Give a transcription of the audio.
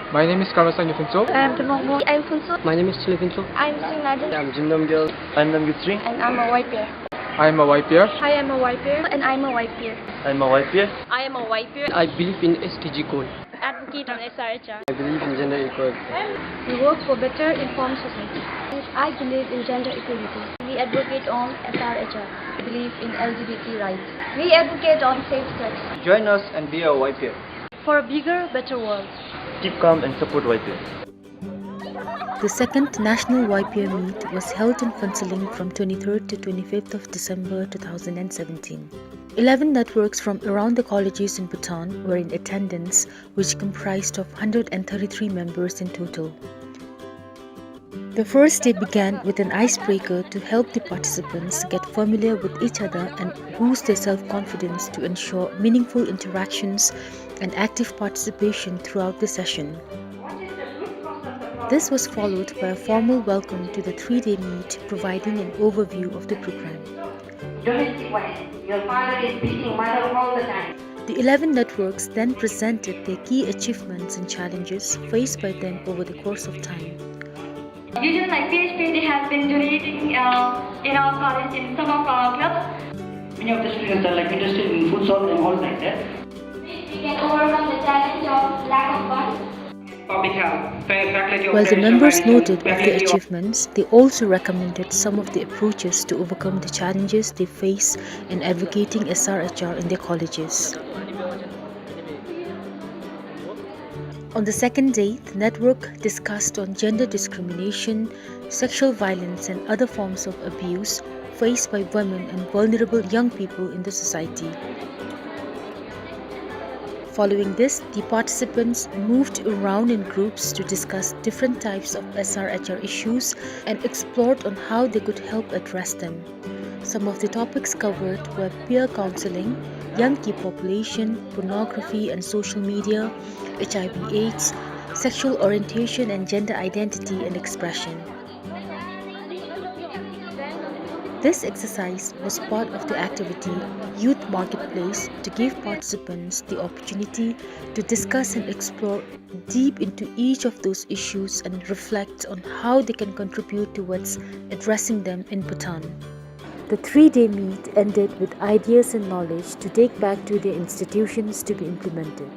My name is Karmasang Yufinso. I'm Temongmo. I'm Funso. My name is Chilifinso. I'm Sinadan. I'm Jimnamgyal. I'm Namgitsri. And I'm a YPEER. I am a YPEER. Hi, I'm a YPEER. And I'm a YPEER. I'm a YPEER. I am a YPEER. I believe in SDG goal. Advocate on SRHR. I believe in gender equality. We work for better informed society. I believe in gender equality. We advocate on SRHR. We believe in LGBT rights. We advocate on safe sex. Join us and be a YPEER. For a bigger, better world. Keep calm and support YPEER. The second National YPEER Meet was held in Phuntsholing from 23rd to 25th of December 2017. 11 networks from around the colleges in Bhutan were in attendance, which comprised of 133 members in total. The first day began with an icebreaker to help the participants get familiar with each other and boost their self-confidence to ensure meaningful interactions and active participation throughout the session. This was followed by a formal welcome to the 3-day meet, providing an overview of the program. Your father is beating mother all the time. The 11 networks then presented their key achievements and challenges faced by them over the course of time. Usually like PHP, they have been donating in our college in some of our clubs. Many of the students are like interested in futsal and all like that. We can overcome the challenge of lack of funds. Public health, faculty of While the members science, noted of faculty their achievements, they also recommended some of the approaches to overcome the challenges they face in advocating SRHR in their colleges. On the second day, the network discussed on gender discrimination, sexual violence and other forms of abuse faced by women and vulnerable young people in the society. Following this, the participants moved around in groups to discuss different types of SRHR issues and explored on how they could help address them. Some of the topics covered were peer counseling, young key population, pornography and social media, HIV/AIDS, sexual orientation and gender identity and expression. This exercise was part of the activity Youth Marketplace to give participants the opportunity to discuss and explore deep into each of those issues and reflect on how they can contribute towards addressing them in Bhutan. The 3-day meet ended with ideas and knowledge to take back to their institutions to be implemented.